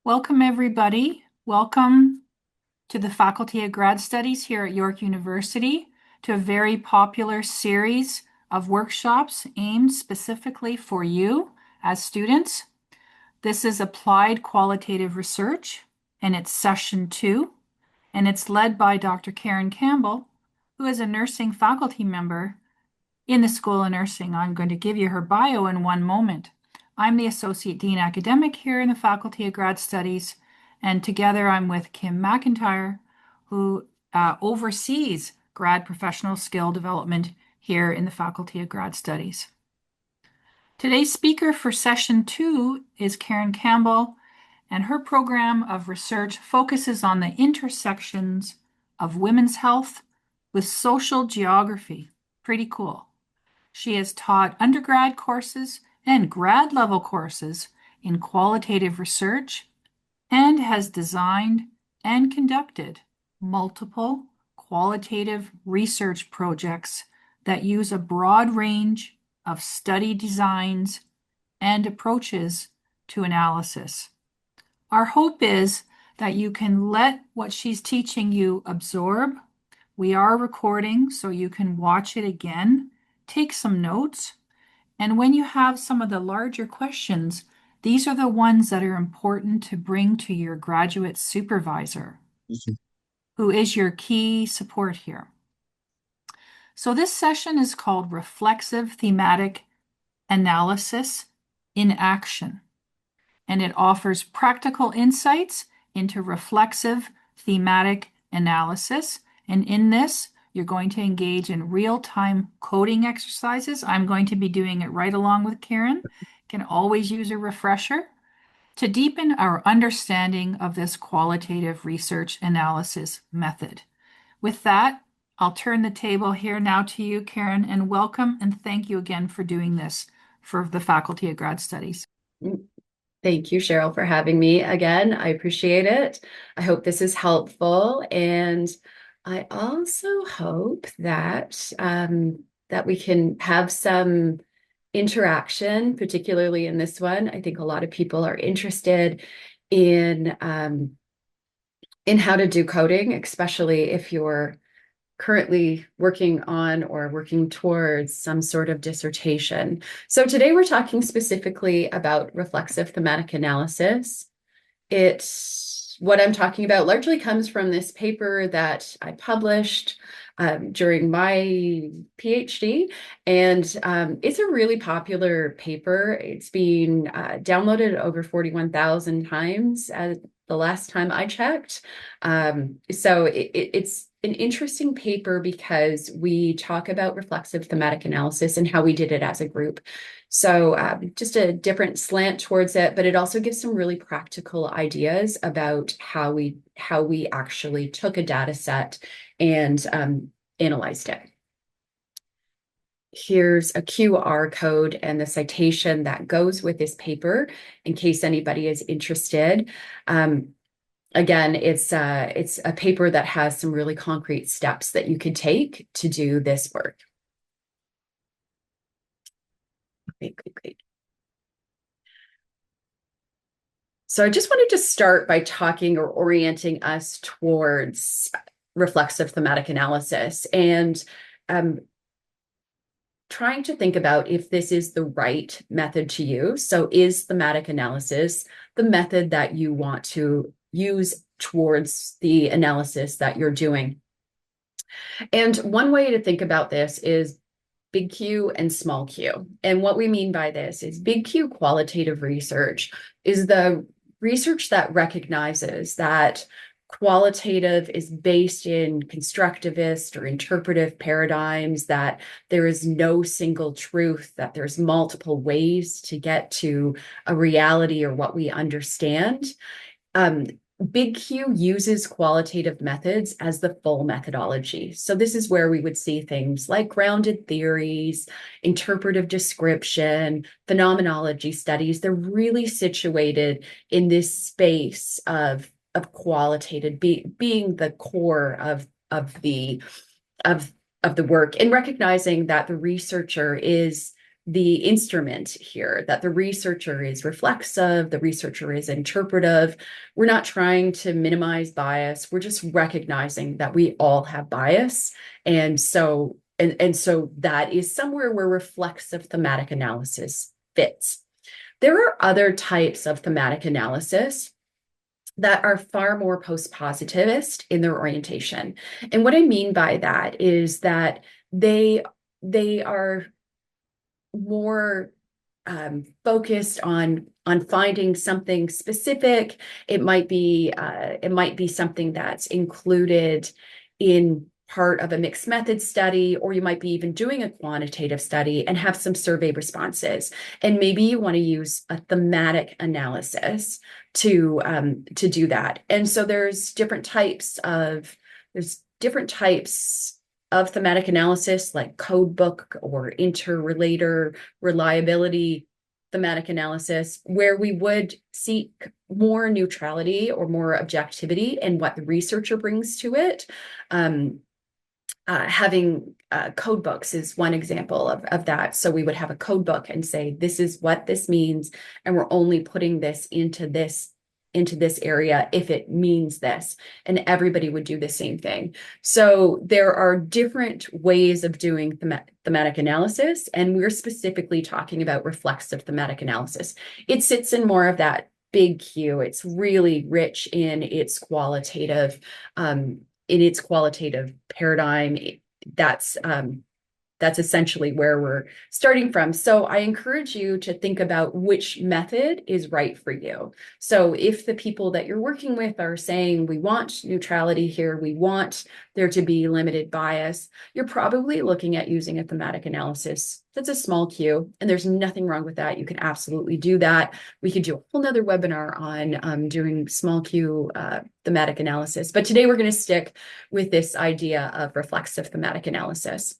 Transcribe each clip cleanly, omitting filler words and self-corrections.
Welcome, everybody. Welcome to the Faculty of Grad Studies here at York University to a very popular series of workshops aimed specifically for you as students. This is Applied Qualitative Research, and it's session 2, and it's led by Dr. Karen Campbell, who is a nursing faculty member in the School of Nursing. I'm going to give you her bio in one moment. I'm the Associate Dean Academic here in the Faculty of Grad Studies, and together I'm with Kim McIntyre, who oversees grad professional skill development here in the Faculty of Grad Studies. Today's speaker for session 2 is Karen Campbell, and her program of research focuses on the intersections of women's health with social geography. Pretty cool. She has taught undergrad courses and grad level courses in qualitative research and has designed and conducted multiple qualitative research projects that use a broad range of study designs and approaches to analysis. Our hope is that you can let what she's teaching you absorb. We are recording, so you can watch it again, take some notes, and when you have some of the larger questions, these are the ones that are important to bring to your graduate supervisor, who is your key support here. So this session is called Reflexive Thematic Analysis in Action, and it offers practical insights into reflexive thematic analysis. And in this, you're going to engage in real-time coding exercises. I'm going to be doing it right along with Karen. Can always use a refresher to deepen our understanding of this qualitative research analysis method. With that, I'll turn the table here now to you, Karen, and welcome and thank you again for doing this for the Faculty of Grad Studies. Thank you, Cheryl, for having me again. I appreciate it. I hope this is helpful. And I also hope that that we can have some interaction, particularly in this one. I think a lot of people are interested in how to do coding, especially if you're currently working on or working towards some sort of dissertation. So today we're talking specifically about reflexive thematic analysis. What I'm talking about largely comes from this paper that I published during my PhD, and it's a really popular paper. It's been downloaded over 41,000 times the last time I checked. So it's an interesting paper because we talk about reflexive thematic analysis and how we did it as a group. So just a different slant towards it, but it also gives some really practical ideas about how we actually took a data set and analyzed it. Here's a QR code and the citation that goes with this paper in case anybody is interested. Again, it's a paper that has some really concrete steps that you could take to do this work. Okay, great. So I just wanted to start by talking or orienting us towards reflexive thematic analysis and trying to think about if this is the right method to use. So is thematic analysis the method that you want to use towards the analysis that you're doing? And one way to think about this is big Q and small q. And what we mean by this is big Q qualitative research is the research that recognizes that qualitative is based in constructivist or interpretive paradigms, that there is no single truth, that there's multiple ways to get to a reality or what we understand. Big Q uses qualitative methods as the full methodology. So this is where we would see things like grounded theories, interpretive description, phenomenology studies. They're really situated in this space of qualitative being the core of the work, and recognizing that the researcher is the instrument here, that the researcher is reflexive, the researcher is interpretive. We're not trying to minimize bias. We're just recognizing that we all have bias. And so, so that is somewhere where reflexive thematic analysis fits. There are other types of thematic analysis that are far more post-positivist in their orientation. And what I mean by that is that they are more focused on finding something specific. It might be something that's included in part of a mixed method study, or you might be even doing a quantitative study and have some survey responses. And maybe you want to use a thematic analysis to do that. And so there's different types of thematic analysis, like code book or interrelator reliability thematic analysis, where we would seek more neutrality or more objectivity in what the researcher brings to it. Having code books is one example of that. So we would have a code book and say, this is what this means, and we're only putting this into this area if it means this, and everybody would do the same thing. So there are different ways of doing thematic analysis, and we're specifically talking about reflexive thematic analysis. It sits in more of that big Q. It's really rich in its qualitative paradigm. That's essentially where we're starting from. So I encourage you to think about which method is right for you. So if the people that you're working with are saying, we want neutrality here, we want there to be limited bias, you're probably looking at using a thematic analysis. That's a small Q, and there's nothing wrong with that. You can absolutely do that. We could do a whole nother webinar on doing small Q thematic analysis. But today we're going to stick with this idea of reflexive thematic analysis.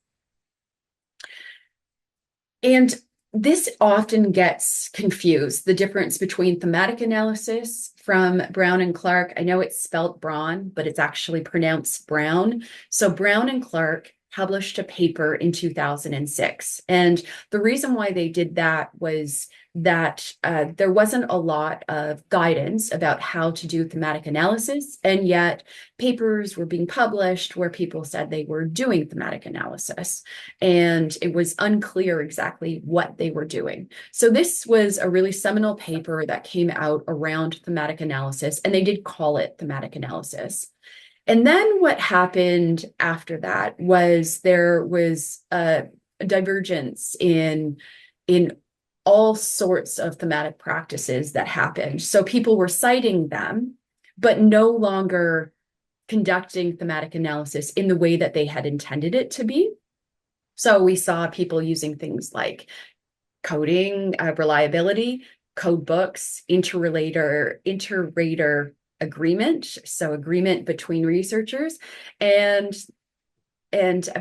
And this often gets confused, the difference between thematic analysis from Braun and Clarke. I know it's spelled Braun, but it's actually pronounced Brown. So Braun and Clarke published a paper in 2006. And the reason why they did that was that there wasn't a lot of guidance about how to do thematic analysis, and yet papers were being published where people said they were doing thematic analysis, and it was unclear exactly what they were doing. So this was a really seminal paper that came out around thematic analysis, and they did call it thematic analysis. And then what happened after that was there was a divergence in all sorts of thematic practices that happened. So people were citing them, but no longer conducting thematic analysis in the way that they had intended it to be. So we saw people using things like coding, reliability, code books, interrater agreement, so agreement between researchers, and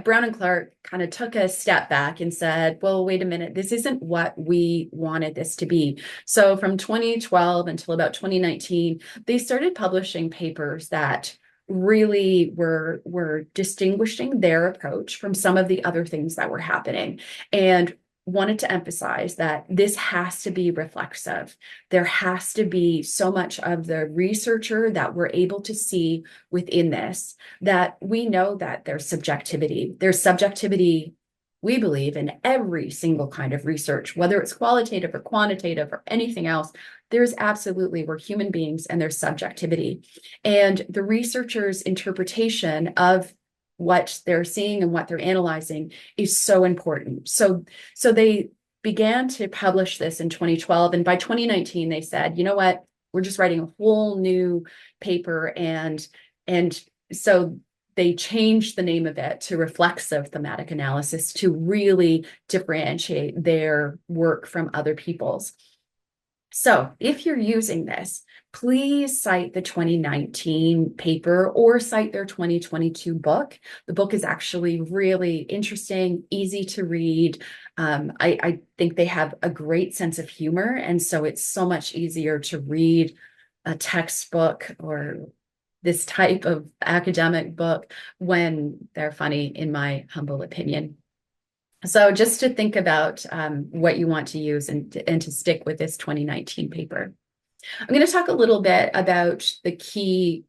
Braun and Clarke kind of took a step back and said, well, wait a minute, this isn't what we wanted this to be. So from 2012 until about 2019, they started publishing papers that really were distinguishing their approach from some of the other things that were happening, and wanted to emphasize that this has to be reflexive. There has to be so much of the researcher that we're able to see within this, that we know that there's subjectivity. There's subjectivity, we believe, in every single kind of research, whether it's qualitative or quantitative or anything else. There's absolutely, we're human beings, and there's subjectivity. And the researcher's interpretation of what they're seeing and what they're analyzing is so important. So they began to publish this in 2012. And by 2019, they said, you know what, we're just writing a whole new paper. And so they changed the name of it to reflexive thematic analysis to really differentiate their work from other people's. So if you're using this, please cite the 2019 paper or cite their 2022 book. The book is actually really interesting, easy to read. I think they have a great sense of humor, and so it's so much easier to read a textbook or this type of academic book when they're funny, in my humble opinion. So just to think about what you want to use and to stick with this 2019 paper. I'm going to talk a little bit about the key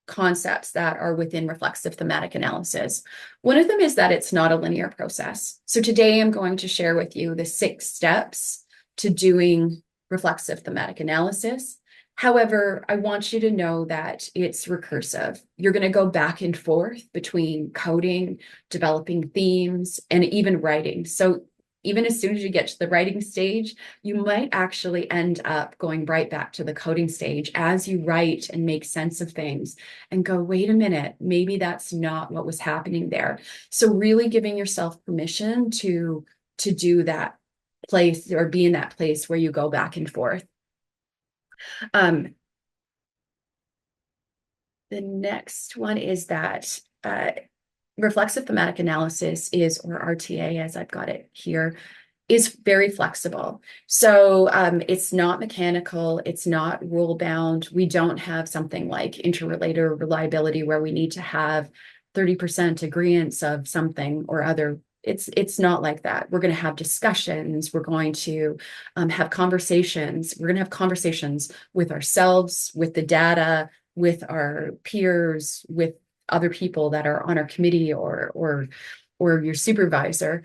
concepts that are within reflexive thematic analysis. One of them is that it's not a linear process. So today I'm going to share with you the 6 steps to doing reflexive thematic analysis. However, I want you to know that it's recursive. You're going to go back and forth between coding, developing themes, and even writing. So even as soon as you get to the writing stage, you might actually end up going right back to the coding stage as you write and make sense of things and go, wait a minute, maybe that's not what was happening there. So really giving yourself permission to do that place or be in that place where you go back and forth. Um, the next one is that reflexive thematic analysis is, or RTA as I've got it here, is very flexible. So it's not mechanical, it's not rule bound. We don't have something like interrelator reliability where we need to have 30% agreements of something or other. It's not like that. We're going to have discussions. We're going to have conversations. We're going to have conversations with ourselves, with the data, with our peers, with other people that are on our committee or your supervisor.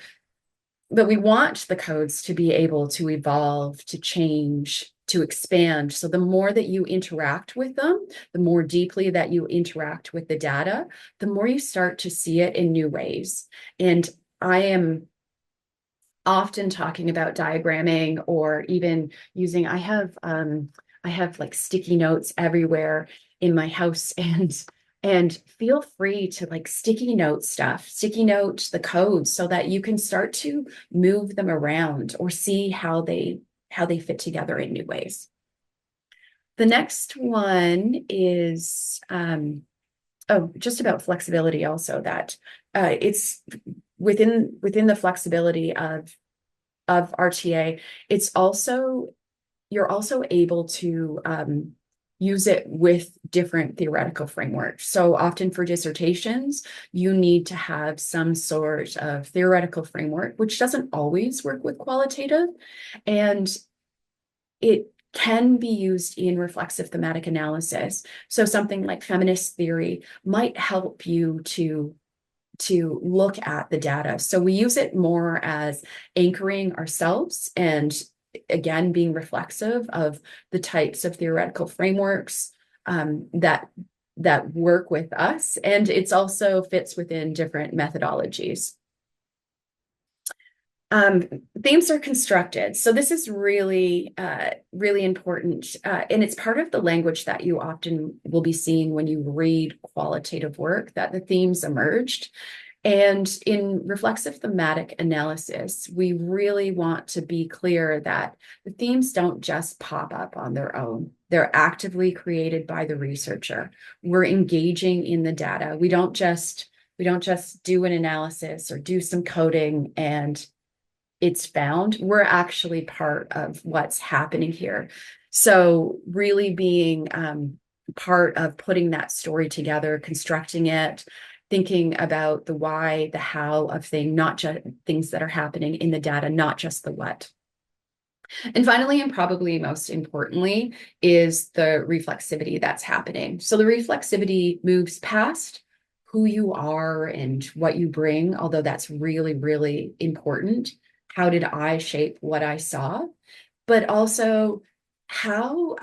But we want the codes to be able to evolve, to change, to expand. So the more that you interact with them, the more deeply that you interact with the data, the more you start to see it in new ways. And I am often talking about diagramming or even using, I have like sticky notes everywhere in my house and feel free to like sticky note stuff, sticky note the codes so that you can start to move them around or see how they fit together in new ways. The next one is just about flexibility also that it's within the flexibility of RTA, it's also you're also able to use it with different theoretical frameworks. So often for dissertations, you need to have some sort of theoretical framework, which doesn't always work with qualitative. And it can be used in reflexive thematic analysis. So something like feminist theory might help you to look at the data. So we use it more as anchoring ourselves and again being reflexive of the types of theoretical frameworks that work with us, and it's also fits within different methodologies. Themes are constructed. So this is really, really important. And it's part of the language that you often will be seeing when you read qualitative work, that the themes emerged. And in reflexive thematic analysis, we really want to be clear that the themes don't just pop up on their own. They're actively created by the researcher. We're engaging in the data. We don't just do an analysis or do some coding and it's found. We're actually part of what's happening here. So really being part of putting that story together, constructing it, thinking about the why, the how of thing, not just things that are happening in the data, not just the what. And finally, and probably most importantly, is the reflexivity that's happening. So the reflexivity moves past who you are and what you bring, although that's really, really important. How did I shape what I saw? But also, how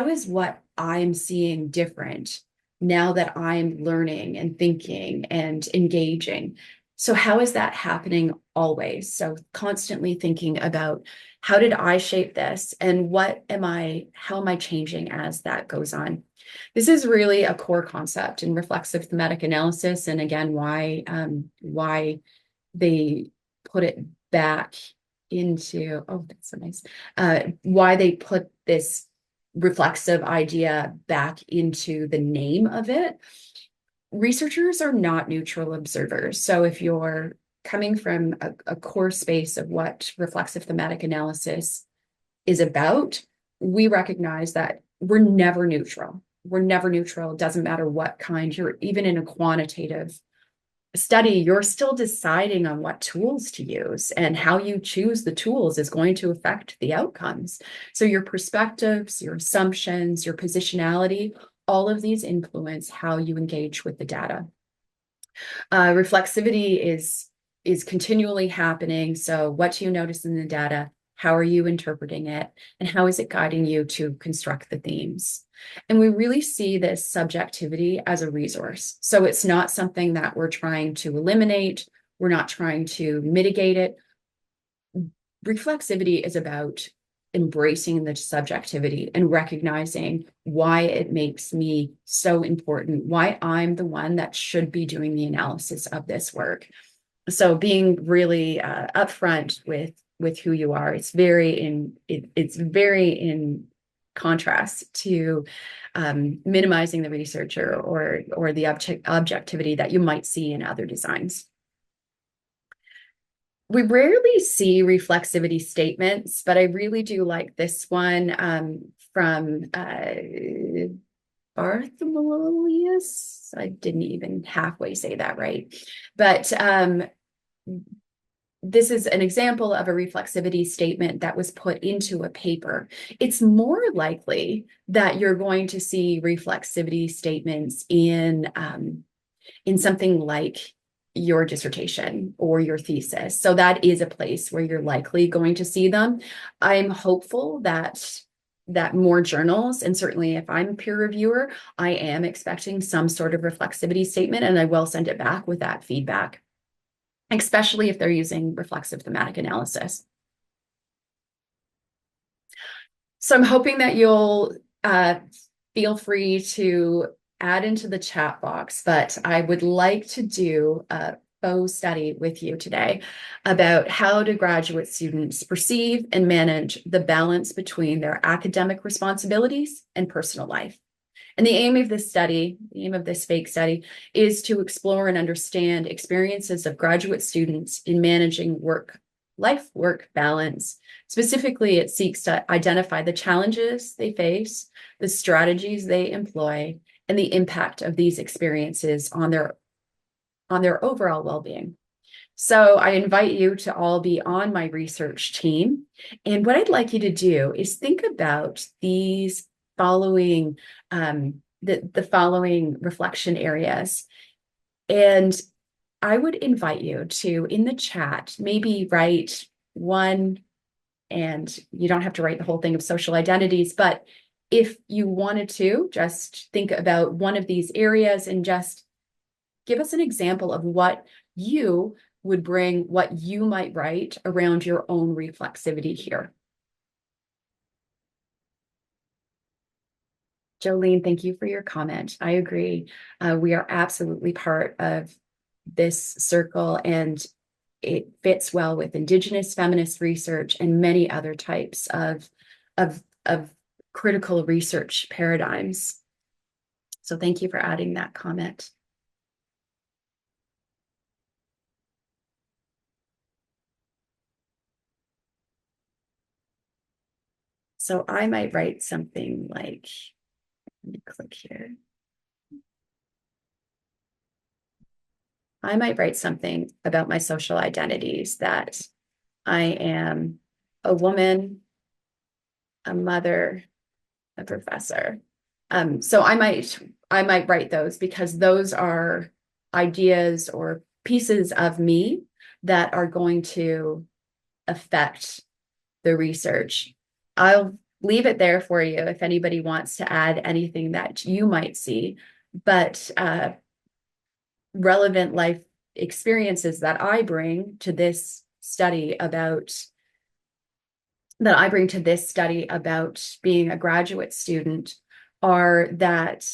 is what I'm seeing different now that I'm learning and thinking and engaging? So how is that happening always? So constantly thinking about how did I shape this and how am I changing as that goes on? This is really a core concept in reflexive thematic analysis. And again, why they put it back into, oh, that's so nice. Why they put this reflexive idea back into the name of it. Researchers are not neutral observers. So if you're coming from a core space of what reflexive thematic analysis is about, we recognize that we're never neutral. We're never neutral. It doesn't matter what kind you're, even in a quantitative study, you're still deciding on what tools to use, and how you choose the tools is going to affect the outcomes. So your perspectives, your assumptions, your positionality, all of these influence how you engage with the data. Reflexivity is continually happening. So what do you notice in the data? How are you interpreting it? And how is it guiding you to construct the themes? And we really see this subjectivity as a resource. So it's not something that we're trying to eliminate. We're not trying to mitigate it. Reflexivity is about embracing the subjectivity and recognizing why it makes me so important, why I'm the one that should be doing the analysis of this work. So being really upfront with who you are, it's very in contrast to minimizing the researcher or the objectivity that you might see in other designs. We rarely see reflexivity statements, but I really do like this one from Bartholomeus. I didn't even halfway say that right. But this is an example of a reflexivity statement that was put into a paper. It's more likely that you're going to see reflexivity statements in something like your dissertation or your thesis. So that is a place where you're likely going to see them. I'm hopeful that more journals, and certainly if I'm a peer reviewer, I am expecting some sort of reflexivity statement, and I will send it back with that feedback, especially if they're using reflexive thematic analysis. So I'm hoping that you'll feel free to add into the chat box, but I would like to do a faux study with you today about how do graduate students perceive and manage the balance between their academic responsibilities and personal life. And the aim of this study, the aim of this fake study, is to explore and understand experiences of graduate students in managing life-work balance. Specifically, it seeks to identify the challenges they face, the strategies they employ, and the impact of these experiences on their overall well-being. So I invite you to all be on my research team. And what I'd like you to do is think about these following the following reflection areas. And I would invite you to, in the chat, maybe write one, and you don't have to write the whole thing of social identities, but if you wanted to, just think about one of these areas and just give us an example of what you would bring, what you might write around your own reflexivity here. Jolene, thank you for your comment. I agree. We are absolutely part of this circle, and it fits well with Indigenous feminist research and many other types of critical research paradigms. So thank you for adding that comment. So I might write something like, let me click here. I might write something about my social identities, that I am a woman, a mother, a professor. So I might write those because those are ideas or pieces of me that are going to affect the research. I'll leave it there for you if anybody wants to add anything that you might see, but relevant life experiences that I bring to this study about being a graduate student are that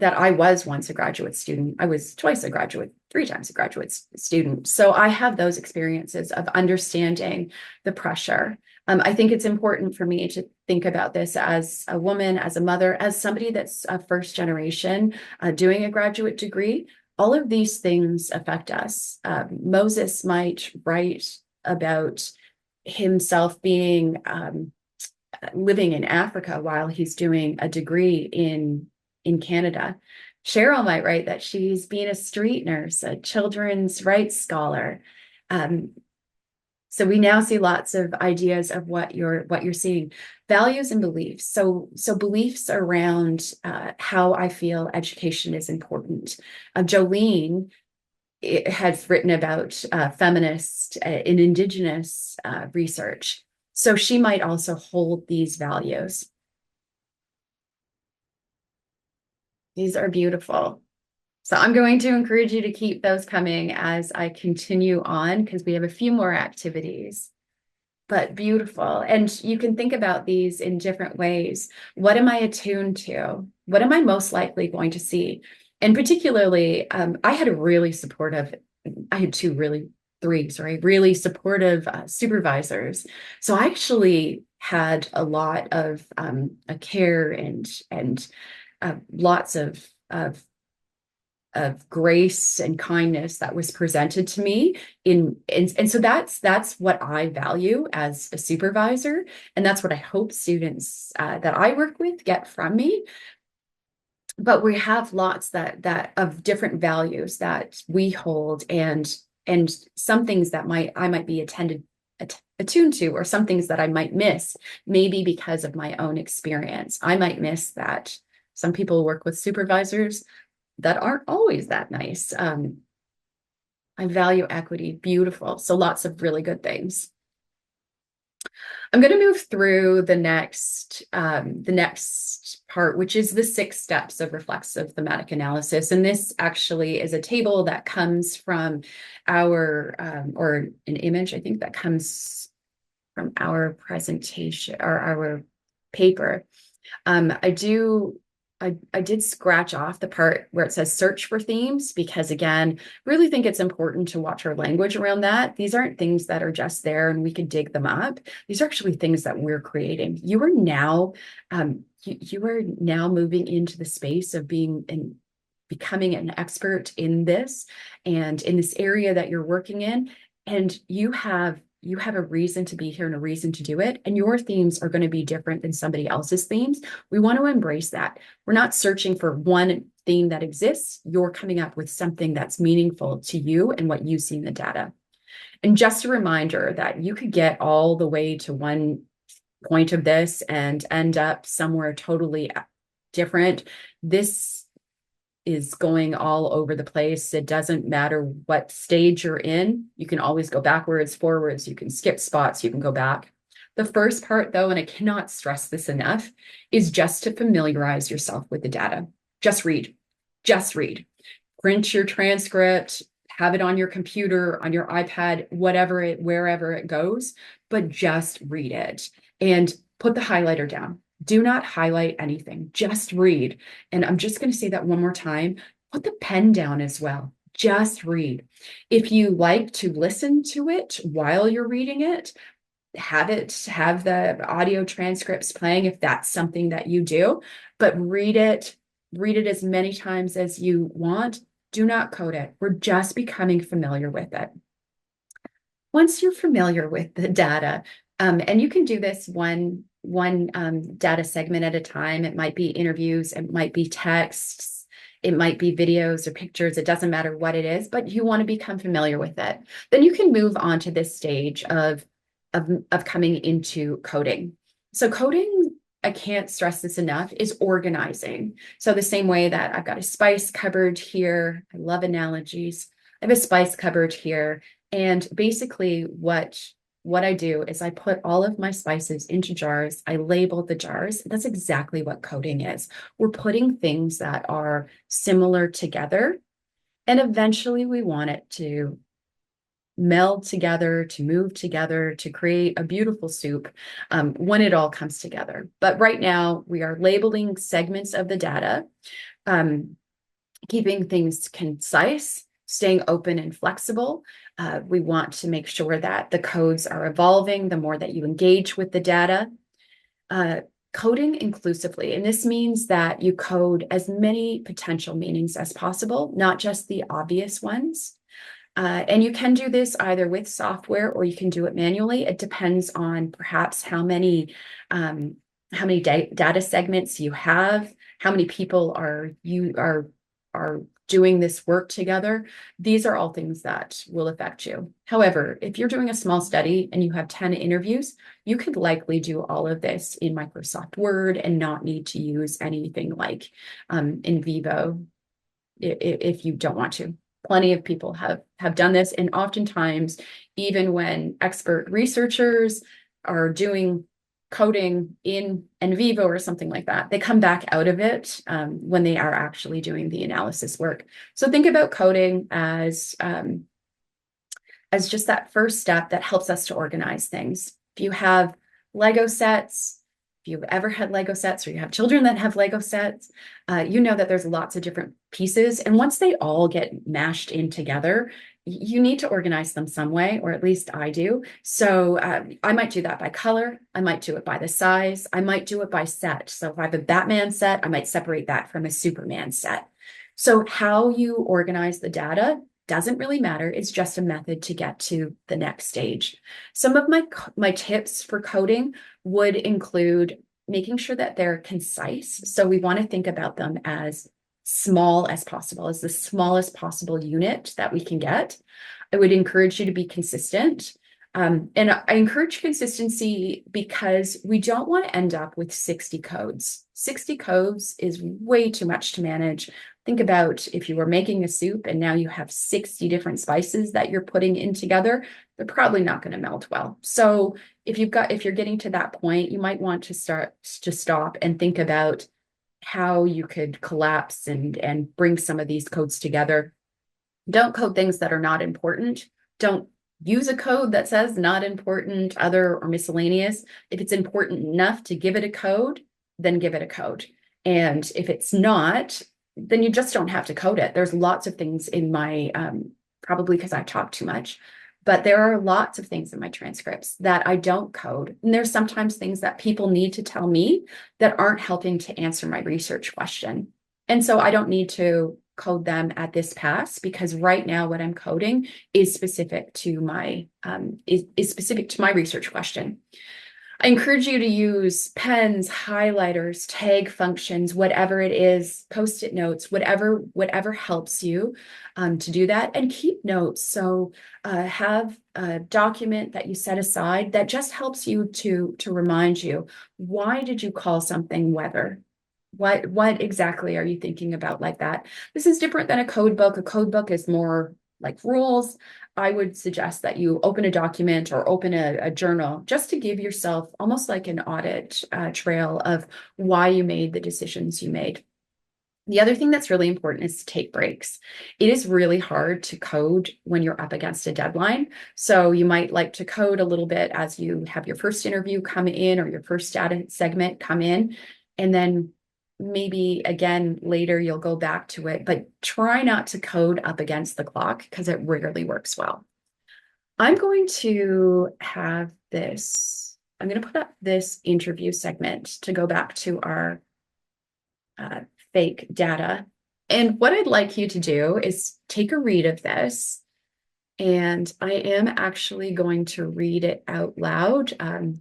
I was once a graduate student. I was twice a graduate, 3 times a graduate student. So I have those experiences of understanding the pressure. I think it's important for me to think about this as a woman, as a mother, as somebody that's a first generation doing a graduate degree. All of these things affect us. Moses might write about himself being living in Africa while he's doing a degree in Canada. Cheryl might write that she's being a street nurse, a children's rights scholar. Um, so we now see lots of ideas of what you're seeing, values and beliefs. So beliefs around how I feel education is important. Jolene had written about feminist and indigenous research. So she might also hold these values. These are beautiful. So I'm going to encourage you to keep those coming as I continue on because we have a few more activities. But beautiful. And you can think about these in different ways. What am I attuned to? What am I most likely going to see? And particularly, I had a really supportive, I had three, really supportive supervisors. So I actually had a lot of a care and lots of grace and kindness that was presented to me and so that's what I value as a supervisor, and that's what I hope students that I work with get from me. But we have lots that of different values that we hold, and some things that I might be attuned to, or some things that I might miss, maybe because of my own experience. I might miss that some people work with supervisors that aren't always that nice. I value equity, beautiful. So lots of really good things. I'm going to move through the next part, which is the 6 steps of reflexive thematic analysis. And this actually is a table that comes from or an image, I think, that comes from our presentation or our paper. I did scratch off the part where it says search for themes, because again, really think it's important to watch our language around that. These aren't things that are just there and we can dig them up. These are actually things that we're creating. You are now moving into the space of becoming an expert in this and in this area that you're working in. And you have a reason to be here and a reason to do it. And your themes are going to be different than somebody else's themes. We want to embrace that. We're not searching for one theme that exists. You're coming up with something that's meaningful to you and what you see in the data. And just a reminder that you could get all the way to one point of this and end up somewhere totally different. This is going all over the place. It doesn't matter what stage you're in. You can always go backwards, forwards. You can skip spots. You can go back. The first part, though, and I cannot stress this enough, is just to familiarize yourself with the data. Just read. Just read. Print your transcript, have it on your computer, on your iPad, wherever it goes, but just read it and put the highlighter down. Do not highlight anything, just read. And I'm just going to say that one more time. Put the pen down as well. Just read. If you like to listen to it while you're reading it, have the audio transcripts playing if that's something that you do, but read it as many times as you want. Do not code it. We're just becoming familiar with it. Once you're familiar with the data, and you can do this one data segment at a time. It might be interviews, it might be texts, it might be videos or pictures. It doesn't matter what it is, but you want to become familiar with it. Then you can move on to this stage of coming into coding. So coding, I can't stress this enough, is organizing. So the same way that I've got a spice cupboard here, I love analogies. I have a spice cupboard here, and basically what I do is I put all of my spices into jars. I label the jars. That's exactly what coding is. We're putting things that are similar together, and eventually we want it to meld together, to move together, to create a beautiful soup when it all comes together. But right now, we are labeling segments of the data, keeping things concise, staying open and flexible. We want to make sure that the codes are evolving the more that you engage with the data. Coding inclusively, and this means that you code as many potential meanings as possible, not just the obvious ones. And you can do this either with software or you can do it manually. It depends on perhaps how many data segments you have, how many people you are are doing this work together, these are all things that will affect you. However, if you're doing a small study and you have 10 interviews, you could likely do all of this in Microsoft Word and not need to use anything like in vivo if you don't want to. Plenty of people have done this, and oftentimes, even when expert researchers are doing coding in vivo or something like that, they come back out of it when they are actually doing the analysis work. So think about coding as just that first step that helps us to organize things. If you have Lego sets, if you've ever had Lego sets or you have children that have Lego sets, you know that there's lots of different pieces. And once they all get mashed in together, you need to organize them some way, or at least I do. So I might do that by color. I might do it by the size. I might do it by set. So if I have a Batman set, I might separate that from a Superman set. So how you organize the data doesn't really matter. It's just a method to get to the next stage. Some of my tips for coding would include making sure that they're concise. So we want to think about them as small as possible, as the smallest possible unit that we can get. I would encourage you to be consistent. And I encourage consistency because we don't want to end up with 60 codes. 60 codes is way too much to manage. Think about if you were making a soup and now you have 60 different spices that you're putting in together, they're probably not going to melt well. So if you're getting to that point, you might want to stop and think about how you could collapse and bring some of these codes together. Don't code things that are not important. Don't use a code that says not important, other, or miscellaneous. If it's important enough to give it a code, then give it a code. And if it's not, then you just don't have to code it. There's lots of things in my, probably because I talk too much, but there are lots of things in my transcripts that I don't code. And there's sometimes things that people need to tell me that aren't helping to answer my research question. And so I don't need to code them at this pass because right now what I'm coding is specific to my specific to my research question. I encourage you to use pens, highlighters, tag functions, whatever it is, post-it notes, whatever helps you to do that, and keep notes. So have a document that you set aside that just helps you to remind you, why did you call something weather? What exactly are you thinking about like that? This is different than a code book. A code book is more like rules. I would suggest that you open a document or open a journal just to give yourself almost like an audit trail of why you made the decisions you made. The other thing that's really important is to take breaks. It is really hard to code when you're up against a deadline. So you might like to code a little bit as you have your first interview come in or your first data segment come in, and then maybe again later you'll go back to it, but try not to code up against the clock because it rarely works well. I'm going to put up this interview segment to go back to our fake data. And what I'd like you to do is take a read of this. And I am actually going to read it out loud,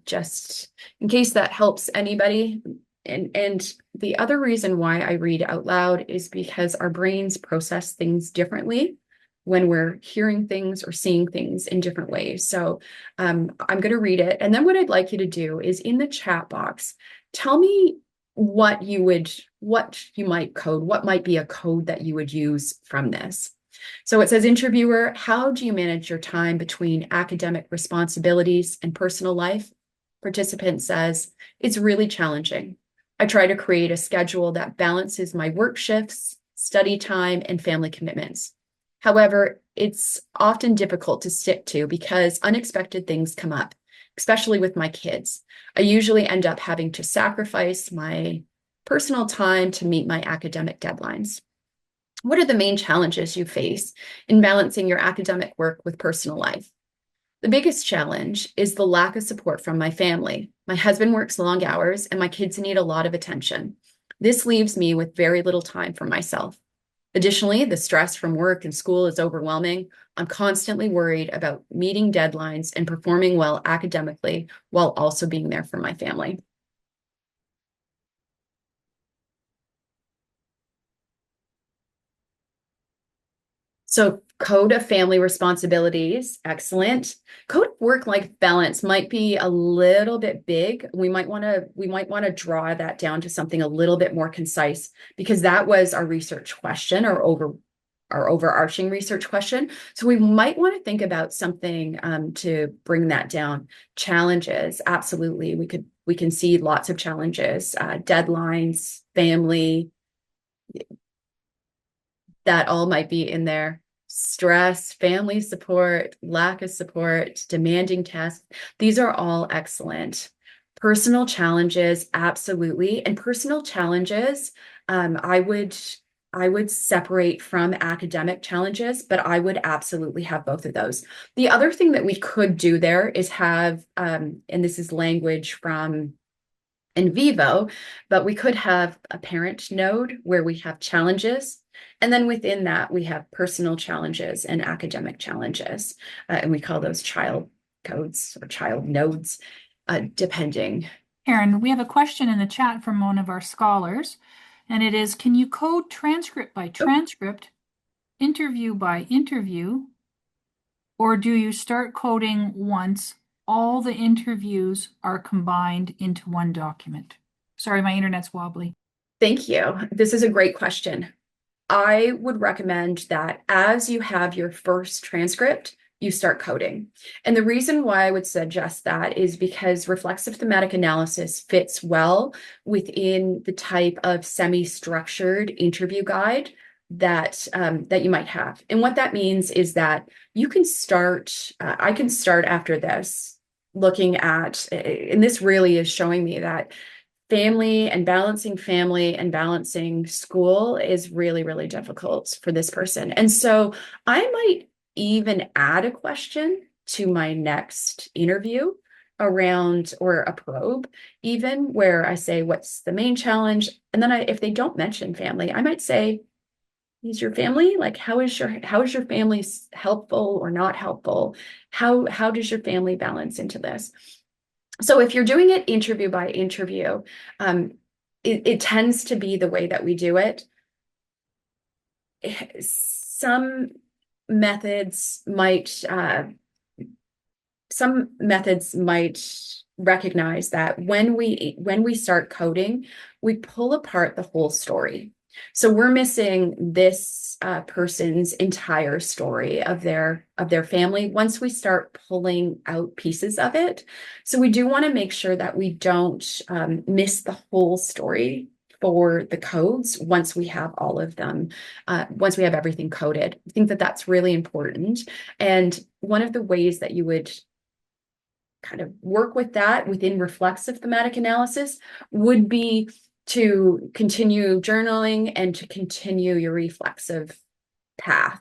just in case that helps anybody. And the other reason why I read out loud is because our brains process things differently when we're hearing things or seeing things in different ways. So I'm going to read it. And then what I'd like you to do is in the chat box, tell me what you might code, what might be a code that you would use from this. So it says, interviewer, how do you manage your time between academic responsibilities and personal life? Participant says, it's really challenging. I try to create a schedule that balances my work shifts, study time, and family commitments. However, it's often difficult to stick to because unexpected things come up, especially with my kids. I usually end up having to sacrifice my personal time to meet my academic deadlines. What are the main challenges you face in balancing your academic work with personal life? The biggest challenge is the lack of support from my family. My husband works long hours and my kids need a lot of attention. This leaves me with very little time for myself. Additionally, the stress from work and school is overwhelming. I'm constantly worried about meeting deadlines and performing well academically while also being there for my family. So code of family responsibilities, excellent. Code of work-life balance might be a little bit big. We might want to draw that down to something a little bit more concise, because that was our research question, or our overarching research question. So we might want to think about something to bring that down. Challenges, absolutely. We can see lots of challenges, deadlines, family, that all might be in there. Stress, family support, lack of support, demanding tasks. These are all excellent. Personal challenges, absolutely. And personal challenges, I would separate from academic challenges, but I would absolutely have both of those. The other thing that we could do there is have, and this is language from in vivo, but we could have a parent node where we have challenges. And then within that, we have personal challenges and academic challenges. And we call those child codes or child nodes, depending. Karen, we have a question in the chat from one of our scholars, and it is, can you code transcript by transcript, interview by interview, or do you start coding once all the interviews are combined into one document? Sorry, my internet's wobbly. Thank you. This is a great question. I would recommend that as you have your first transcript, you start coding. And the reason why I would suggest that is because reflexive thematic analysis fits well within the type of semi-structured interview guide that you might have. And what that means is that you can start, I can start after this looking at, and this really is showing me that family and balancing school is really, really difficult for this person. And so I might even add a question to my next interview around, or a probe, even where I say, what's the main challenge? And then if they don't mention family, I might say, is your family, like, how is your family helpful or not helpful? How does your family balance into this? So if you're doing it interview by interview, it tends to be the way that we do it. Some methods might recognize that when we start coding, we pull apart the whole story. So we're missing this person's entire story of their family once we start pulling out pieces of it. So we do want to make sure that we don't miss the whole story for the codes once we have all of them, once we have everything coded. I think that that's really important. And one of the ways that you would kind of work with that within reflexive thematic analysis would be to continue journaling and to continue your reflexive path.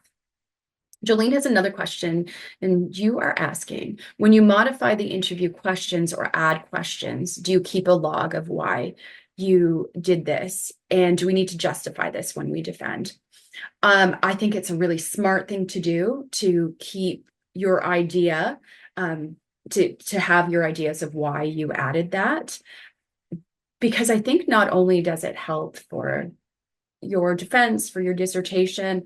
Jolene has another question, and you are asking, when you modify the interview questions or add questions, do you keep a log of why you did this? And do we need to justify this when we defend? I think it's a really smart thing to do, to keep your idea, to have your ideas of why you added that. Because I think not only does it help for your defense, for your dissertation,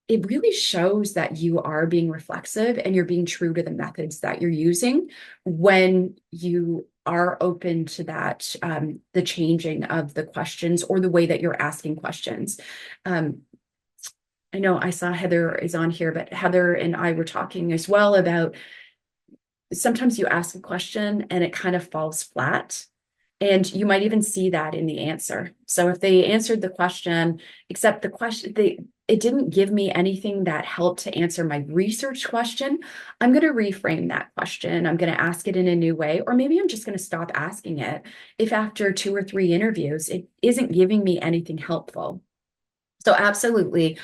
it really shows that you are being reflexive and you're being true to the methods that you're using when you are open to that, the changing of the questions or the way that you're asking questions. I know I saw Heather is on here, but Heather and I were talking as well about sometimes you ask a question and it kind of falls flat. And you might even see that in the answer. So if they answered the question, except the question, it didn't give me anything that helped to answer my research question, I'm going to reframe that question. I'm going to ask it in a new way, or maybe I'm just going to stop asking it if after 2 or 3 interviews, it isn't giving me anything helpful. So absolutely.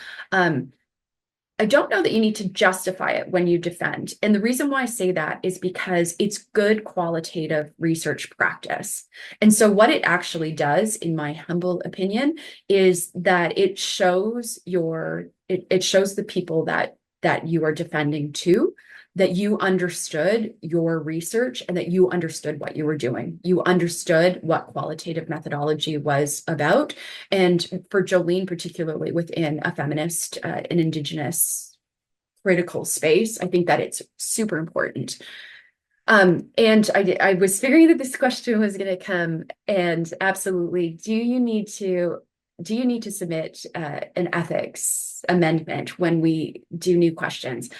I don't know that you need to justify it when you defend. And the reason why I say that is because it's good qualitative research practice. And so what it actually does, in my humble opinion, is that it shows it shows the people that you are defending to that you understood your research and that you understood what you were doing. You understood what qualitative methodology was about. And for Jolene, particularly within a feminist, an Indigenous critical space, I think that it's super important. And I was figuring that this question was going to come, and absolutely, do you need to submit an ethics amendment when we do new questions?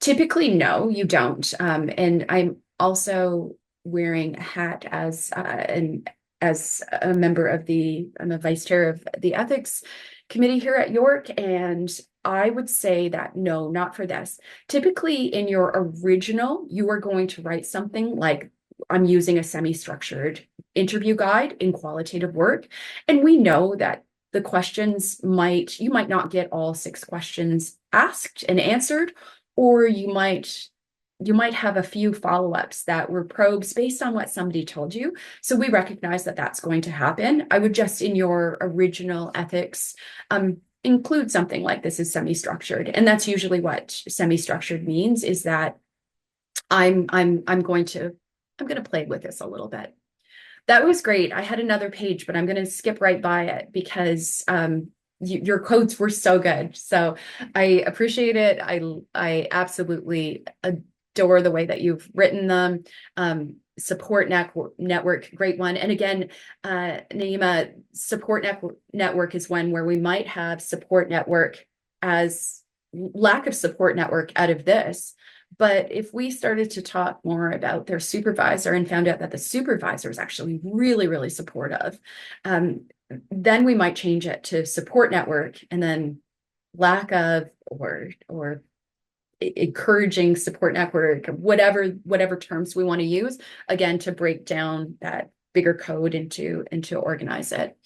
Typically, no, you don't. And I'm also wearing a hat as a member of I'm a vice chair of the ethics committee here at York, and I would say that no, not for this. Typically, in your original, you are going to write something like, I'm using a semi-structured interview guide in qualitative work. And we know that the questions you might not get all 6 questions asked and answered, or you might have a few follow-ups that were probes based on what somebody told you. So we recognize that that's going to happen. I would just, in your original ethics, include something like this is semi-structured. And that's usually what semi-structured means, is that I'm going to play with this a little bit. That was great. I had another page, but I'm going to skip right by it because your quotes were so good. So I appreciate it. I absolutely adore the way that you've written them. Support network, great one. And again, Naima, support network is one where we might have support network as lack of support network out of this. But if we started to talk more about their supervisor and found out that the supervisor is actually really, really supportive, then we might change it to support network, and then lack of or encouraging support network, whatever terms we want to use, again, to break down that bigger code and to organize it.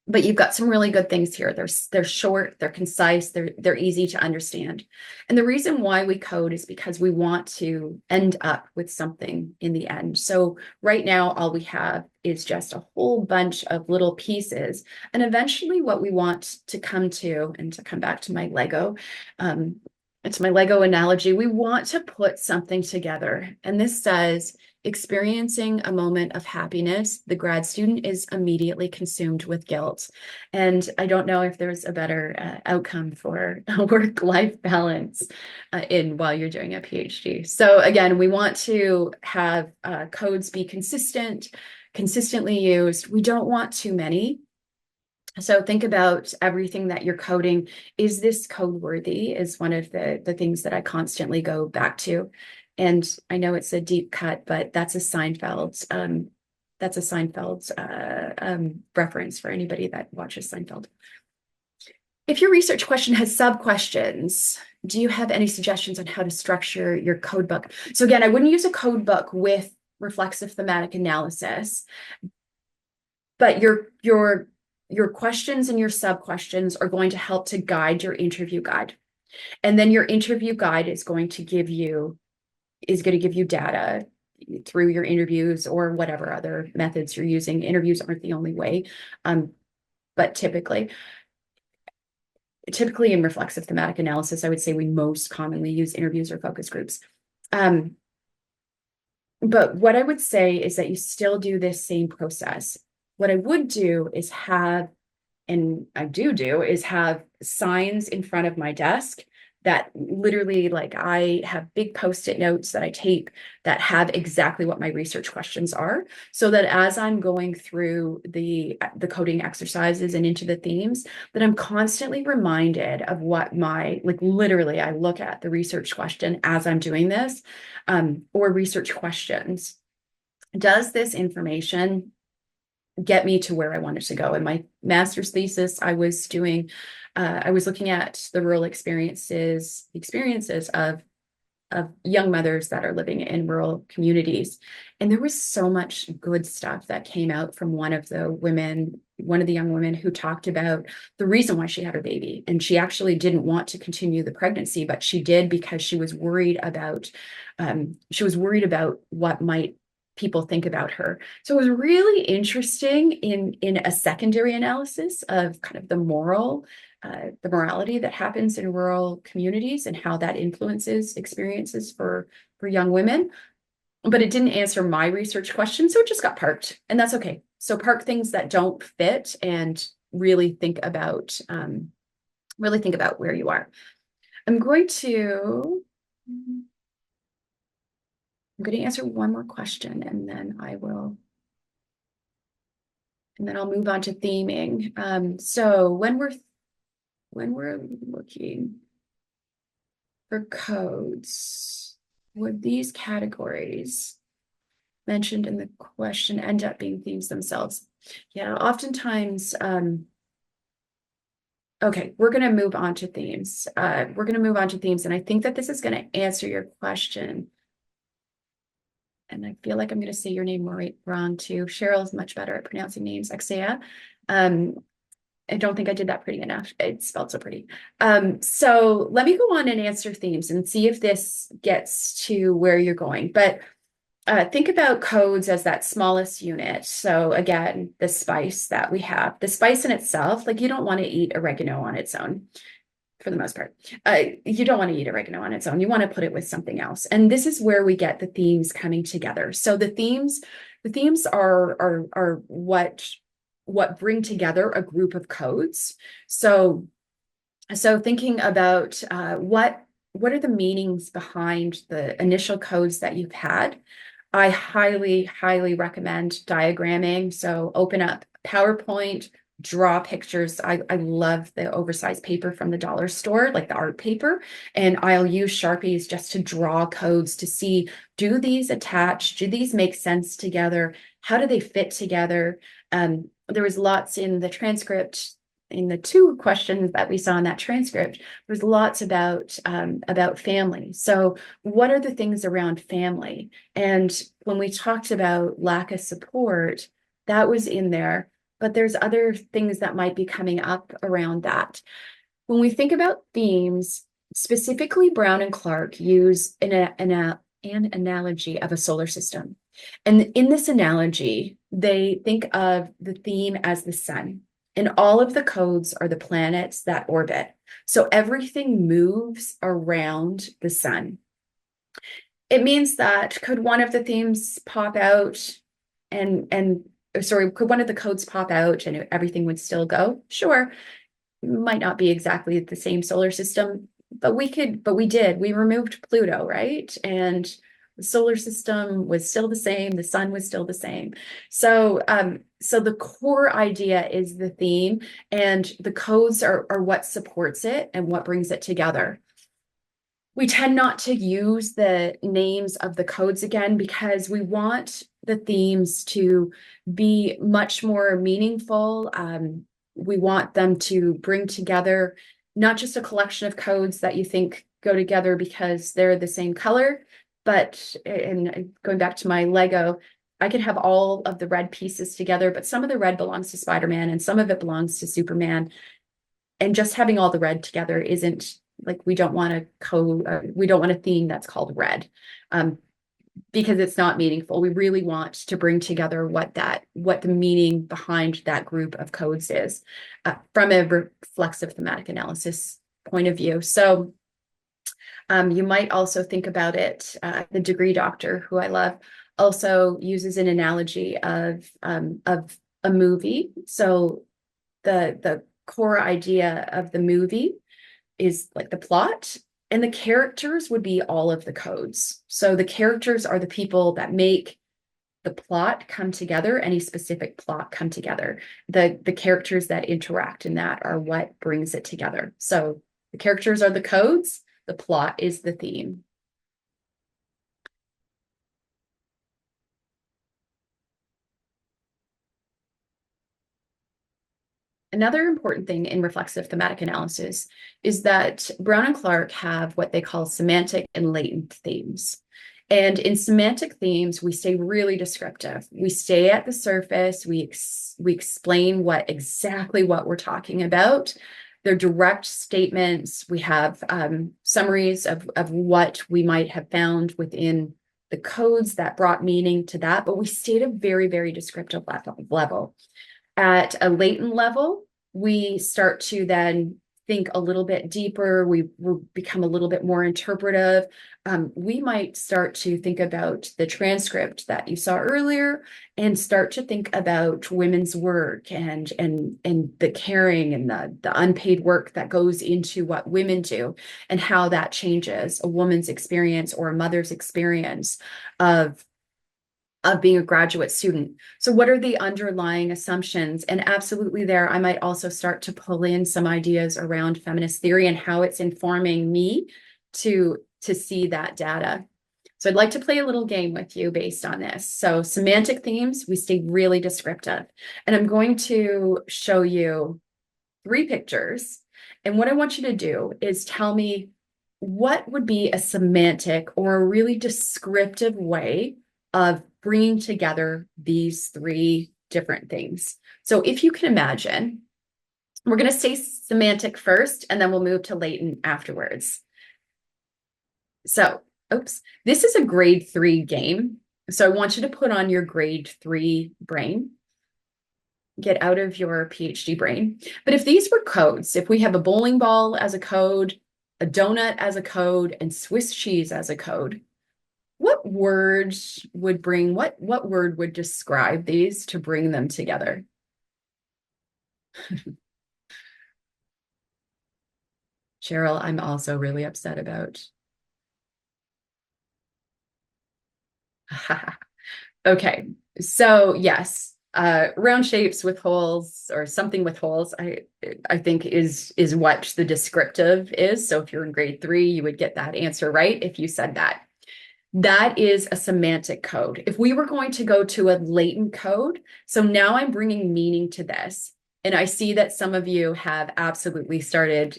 But you've got some really good things here. They're short, they're concise, they're easy to understand. And the reason why we code is because we want to end up with something in the end. So right now, all we have is just a whole bunch of little pieces. And eventually what we want to come to, and to come back to my Lego, it's my Lego analogy, we want to put something together. And this says, experiencing a moment of happiness, the grad student is immediately consumed with guilt. And I don't know if there's a better outcome for a work-life balance while you're doing a PhD. So again, we want to have codes be consistently used. We don't want too many. So think about everything that you're coding. Is this code worthy is one of the things that I constantly go back to. And I know it's a deep cut, but that's a Seinfeld reference for anybody that watches Seinfeld. If your research question has sub-questions, do you have any suggestions on how to structure your code book? So again, I wouldn't use a code book with reflexive thematic analysis, but your questions and your sub-questions are going to help to guide your interview guide. And then your interview guide is going to give you data through your interviews or whatever other methods you're using. Interviews aren't the only way, but typically in reflexive thematic analysis, I would say we most commonly use interviews or focus groups. But what I would say is that you still do this same process. What I would do is have signs in front of my desk that literally, like, I have big Post-it notes that I tape that have exactly what my research questions are, so that as I'm going through the coding exercises and into the themes, that I'm constantly reminded of what literally I look at the research question as I'm doing this, or research questions. Does this information get me to where I wanted to go? In my master's thesis, I was looking at the rural experiences of young mothers that are living in rural communities. And there was so much good stuff that came out from one of the young women who talked about the reason why she had her baby. And she actually didn't want to continue the pregnancy, but she did because she was worried about what might people think about her. So it was really interesting in a secondary analysis of kind of the moral the morality that happens in rural communities and how that influences experiences for young women. But it didn't answer my research question, so it just got parked, and that's okay. So park things that don't fit and really think about where you are. I'm going to answer one more question, and then I'll move on to theming. So when we're looking for codes, would these categories mentioned in the question end up being themes themselves? Yeah, oftentimes, okay, we're going to move on to themes. And I think that this is going to answer your question. And I feel like I'm going to say your name wrong too. Cheryl is much better at pronouncing names. Exea. I don't think I did that pretty enough. It's spelled so pretty. So let me go on and answer themes and see if this gets to where you're going. But think about codes as that smallest unit. So again, the spice that we have, the spice in itself, like you don't want to eat oregano on its own for the most part. You don't want to eat oregano on its own. You want to put it with something else. And this is where we get the themes coming together. So the themes are what bring together a group of codes. So thinking about what are the meanings behind the initial codes that you've had. I highly, highly recommend diagramming. So open up PowerPoint, draw pictures. I love the oversized paper from the dollar store, like the art paper. And I'll use Sharpies just to draw codes to see, do these attach? Do these make sense together? How do they fit together? There was lots in the transcript. In the 2 questions that we saw in that transcript, there's lots about family. So what are the things around family? And when we talked about lack of support, that was in there, but there's other things that might be coming up around that. When we think about themes, specifically Braun and Clarke use an analogy of a solar system. And in this analogy, they think of the theme as the sun. And all of the codes are the planets that orbit. So everything moves around the sun. It means that could one of the themes pop out could one of the codes pop out and everything would still go? Sure. Might not be exactly the same solar system, but we did. We removed Pluto, right? And the solar system was still the same. The sun was still the same. So the core idea is the theme, and the codes are what supports it and what brings it together. We tend not to use the names of the codes again because we want the themes to be much more meaningful. We want them to bring together not just a collection of codes that you think go together because they're the same color, but, and going back to my Lego, I could have all of the red pieces together, but some of the red belongs to Spider-Man and some of it belongs to Superman. And just having all the red together isn't like, we don't want a theme that's called red. Because it's not meaningful. We really want to bring together what the meaning behind that group of codes is from a reflexive thematic analysis point of view. So you might also think about it, the degree doctor, who I love, also uses an analogy of a movie. So the core idea of the movie is like the plot, and the characters would be all of the codes. So the characters are the people that make the plot come together, any specific plot come together. The characters that interact in that are what brings it together. So the characters are the codes, the plot is the theme. Another important thing in reflexive thematic analysis is that Braun and Clarke have what they call semantic and latent themes. And in semantic themes, we stay really descriptive. We stay at the surface. We explain exactly what we're talking about. They're direct statements. We have summaries of what we might have found within the codes that brought meaning to that, but we stay at a very, very descriptive level. At a latent level, we start to then think a little bit deeper, we become a little bit more interpretive, we might start to think about the transcript that you saw earlier and start to think about women's work and the caring and the unpaid work that goes into what women do and how that changes a woman's experience or a mother's experience of being a graduate student. So what are the underlying assumptions? And absolutely there, I might also start to pull in some ideas around feminist theory and how it's informing me to see that data. So I'd like to play a little game with you based on this. So semantic themes, we stay really descriptive. And I'm going to show you 3 pictures. And what I want you to do is tell me what would be a semantic or a really descriptive way of bringing together these 3 different things. So if you can imagine, we're going to say semantic first, and then we'll move to latent afterwards. So, oops, this is a grade 3 game. So I want you to put on your grade 3 brain. Get out of your PhD brain. But if these were codes, if we have a bowling ball as a code, a donut as a code, and Swiss cheese as a code, what words would bring, what word would describe these to bring them together? Cheryl, I'm also really upset about. Okay, so yes, round shapes with holes or something with holes, I think is what the descriptive is. So if you're in grade 3, you would get that answer right if you said that. That is a semantic code. If we were going to go to a latent code, so now I'm bringing meaning to this. And I see that some of you have absolutely started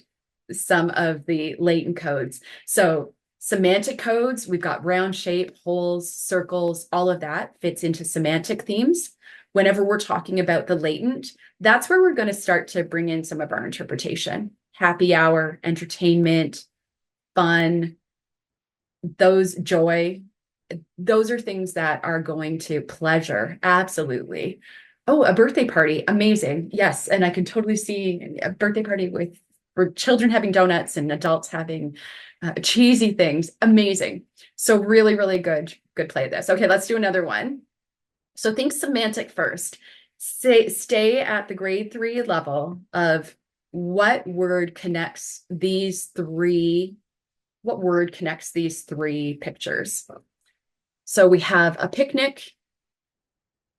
some of the latent codes. So semantic codes, we've got round shape, holes, circles, all of that fits into semantic themes. Whenever we're talking about the latent, that's where we're going to start to bring in some of our interpretation. Happy hour, entertainment, fun, those joy, those are things that are going to pleasure. Absolutely. Oh, a birthday party. Amazing. Yes. And I can totally see a birthday party with for children having donuts and adults having cheesy things. Amazing. So really, really good play this. Okay, let's do another one. So think semantic first. Stay at the grade 3 level of what word connects these 3 what word connects these 3 pictures? So we have a picnic,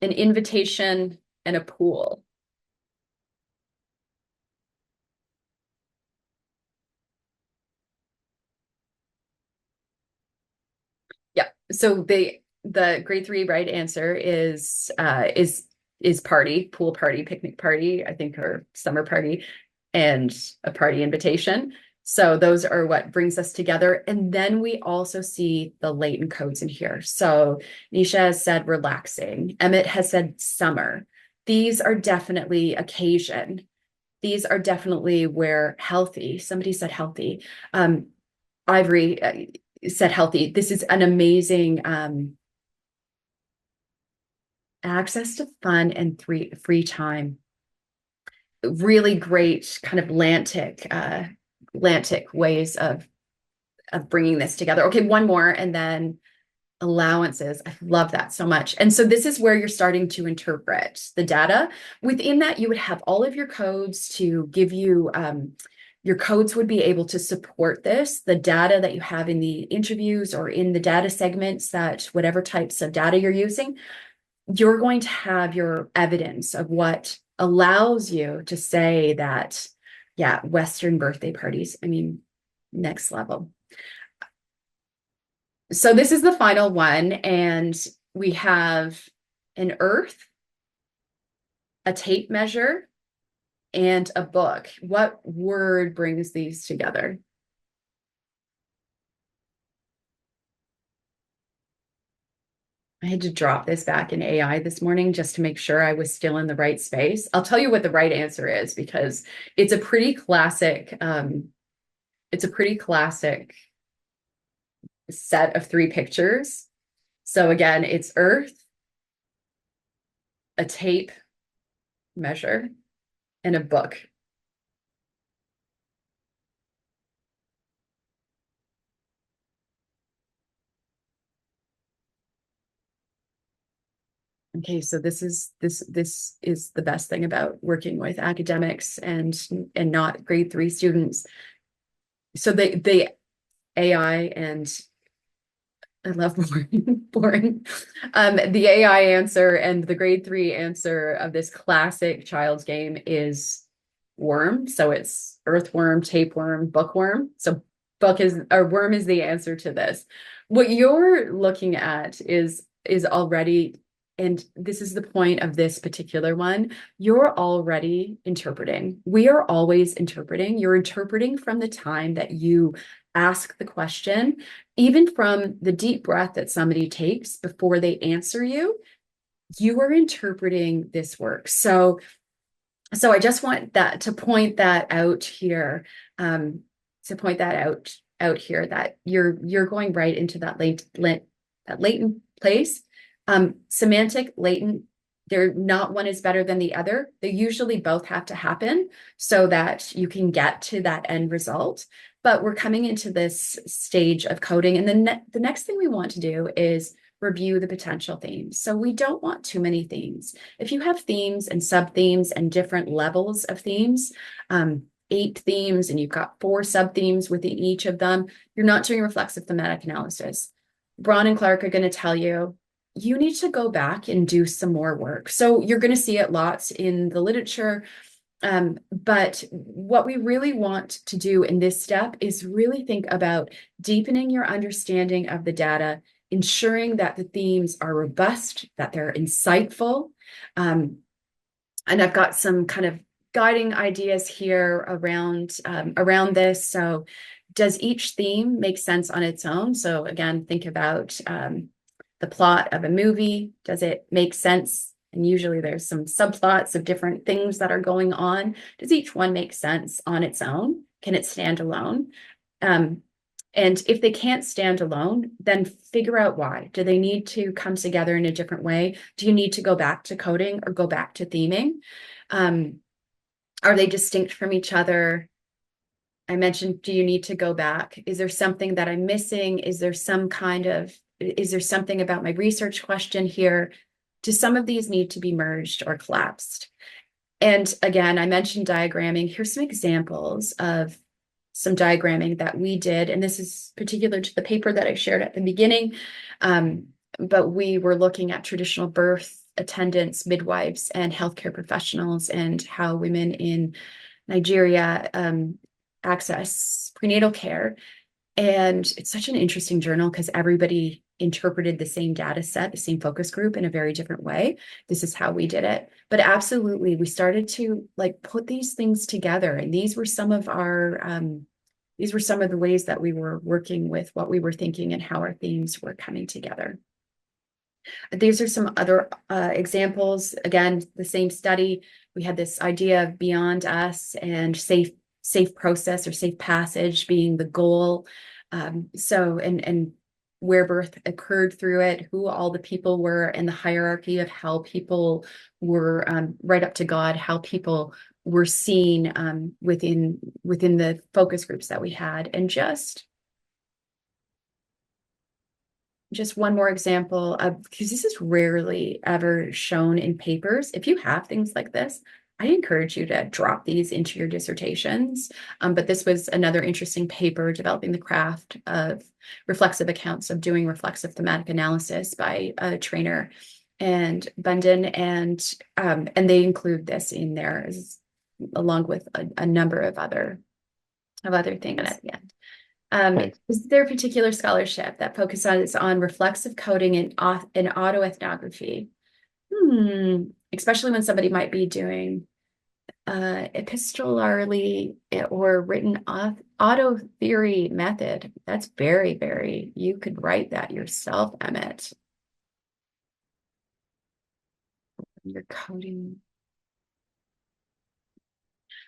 an invitation, and a pool. Yeah. So the grade 3 right answer is party, pool party, picnic party, I think, or summer party, and a party invitation. So those are what brings us together. And then we also see the latent codes in here. So Nisha has said relaxing. Emmett has said summer. These are definitely occasion. These are definitely where healthy, somebody said healthy. Ivory said healthy. This is an amazing access to fun and free time. Really great kind of Atlantic ways of bringing this together. Okay, one more, and then allowances. I love that so much. And so this is where you're starting to interpret the data. Within that, you would have all of your codes to give you, your codes would be able to support this, the data that you have in the interviews or in the data segments, that whatever types of data you're using, you're going to have your evidence of what allows you to say that, yeah, Western birthday parties, I mean, next level. So this is the final one, and we have an earth, a tape measure, and a book. What word brings these together? I had to drop this back in AI this morning just to make sure I was still in the right space. I'll tell you what the right answer is, because it's a pretty classic, set of 3 pictures. So again, it's earth, a tape measure, and a book. Okay, so this is the best thing about working with academics and not grade 3 students. So they AI and I love boring. The AI answer and the grade 3 answer of this classic child's game is worm. So it's earthworm, tapeworm, bookworm. So book is or worm is the answer to this. What you're looking at is already, and this is the point of this particular one, you're already interpreting. We are always interpreting. You're interpreting from the time that you ask the question, even from the deep breath that somebody takes before they answer you, you are interpreting this work. So I just want that to point that out here, to point that out here that you're going right into that latent place. Semantic, latent, they're not one is better than the other. They usually both have to happen so that you can get to that end result. But we're coming into this stage of coding, and then the next thing we want to do is review the potential themes. So we don't want too many themes. If you have themes and sub-themes and different levels of themes, 8 themes, and you've got 4 sub-themes within each of them, you're not doing reflexive thematic analysis. Braun and Clarke are going to tell you, you need to go back and do some more work. So you're going to see it lots in the literature. But what we really want to do in this step is really think about deepening your understanding of the data, ensuring that the themes are robust, that they're insightful. And I've got some kind of guiding ideas here around this. So does each theme make sense on its own? So again, think about the plot of a movie. Does it make sense? And usually there's some subplots of different things that are going on. Does each one make sense on its own? Can it stand alone? And if they can't stand alone, then figure out why. Do they need to come together in a different way? Do you need to go back to coding or go back to theming? Are they distinct from each other? I mentioned, do you need to go back? Is there something that I'm missing? Is there something about my research question here? Do some of these need to be merged or collapsed? And again, I mentioned diagramming. Here's some examples of some diagramming that we did, and this is particular to the paper that I shared at the beginning. But we were looking at traditional birth attendants, midwives, and healthcare professionals, and how women in Nigeria access prenatal care. And it's such an interesting journal because everybody interpreted the same data set, the same focus group in a very different way. This is how we did it. But absolutely, we started to like put these things together. And these were some of the ways that we were working with what we were thinking and how our themes were coming together. These are some other examples. Again, the same study. We had this idea of beyond us and safe process or safe passage being the goal. And where birth occurred through it, who all the people were, and the hierarchy of how people were right up to God, how people were seen within the focus groups that we had, and just one more example of, because this is rarely ever shown in papers. If you have things like this, I encourage you to drop these into your dissertations. But this was another interesting paper developing the craft of reflexive accounts of doing reflexive thematic analysis by a trainer and Bundin, and they include this in there along with a number of other things at the end. Okay. Is there a particular scholarship that focuses on reflexive coding and autoethnography? Especially when somebody might be doing epistolarly or written auto theory method. That's very, very, you could write that yourself, Emmett. You're coding.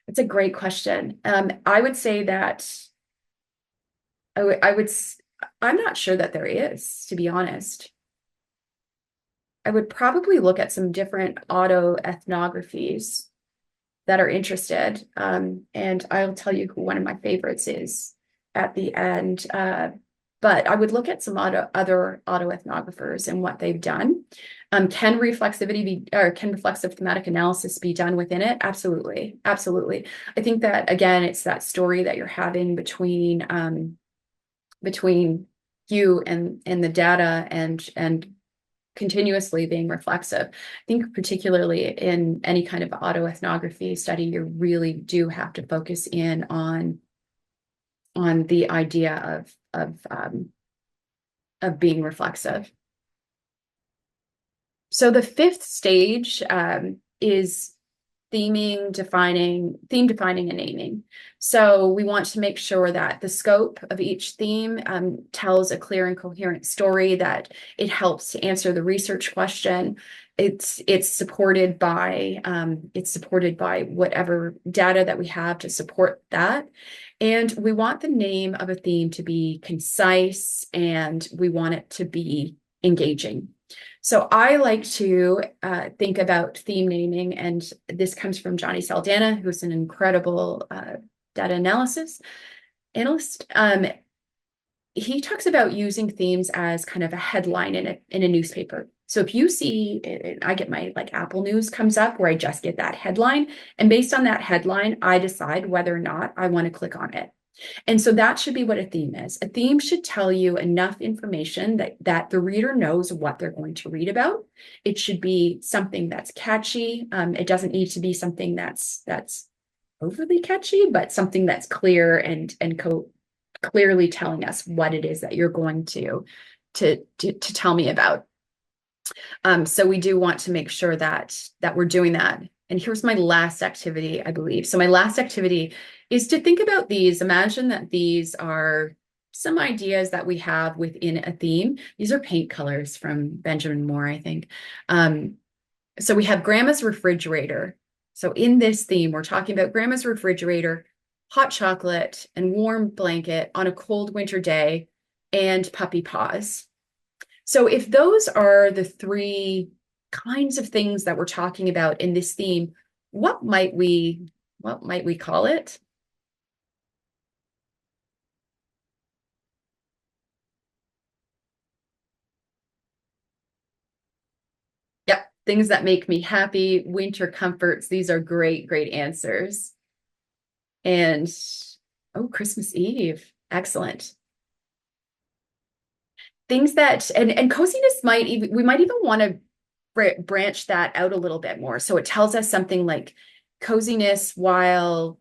It's a great question. I would say that I'm not sure that there is, to be honest. I would probably look at some different autoethnographies that are interested. And I'll tell you who one of my favorites is at the end. But I would look at some other autoethnographers and what they've done. Can reflexivity be, or can reflexive thematic analysis be done within it? Absolutely, absolutely. I think that again, it's that story that you're having between you and the data and continuously being reflexive. I think particularly in any kind of autoethnography study, you really do have to focus in on the idea of being reflexive. So the fifth stage is theme defining, and naming. So we want to make sure that the scope of each theme tells a clear and coherent story, that it helps to answer the research question. It's supported by whatever data that we have to support that. And we want the name of a theme to be concise, and we want it to be engaging. So I like to think about theme naming, and this comes from Johnny Saldana, who's an incredible data analyst. He talks about using themes as kind of a headline in a newspaper. So if you see, I get my like Apple News comes up where I just get that headline, and based on that headline, I decide whether or not I want to click on it. And so that should be what a theme is. A theme should tell you enough information that the reader knows what they're going to read about. It should be something that's catchy. It doesn't need to be something that's overly catchy, but something that's clear and clearly telling us what it is that you're going to tell me about. So we do want to make sure that we're doing that. And here's my last activity, I believe. So my last activity is to think about these. Imagine that these are some ideas that we have within a theme. These are paint colors from Benjamin Moore, I think. So we have grandma's refrigerator. So in this theme, we're talking about grandma's refrigerator, hot chocolate, and warm blanket on a cold winter day, and puppy paws. So if those are the three kinds of things that we're talking about in this theme, what might we call it? Yep, things that make me happy, winter comforts. These are great, great answers. And oh, Christmas Eve. Excellent. Things that and coziness might even we might even want to branch that out a little bit more. So it tells us something like coziness while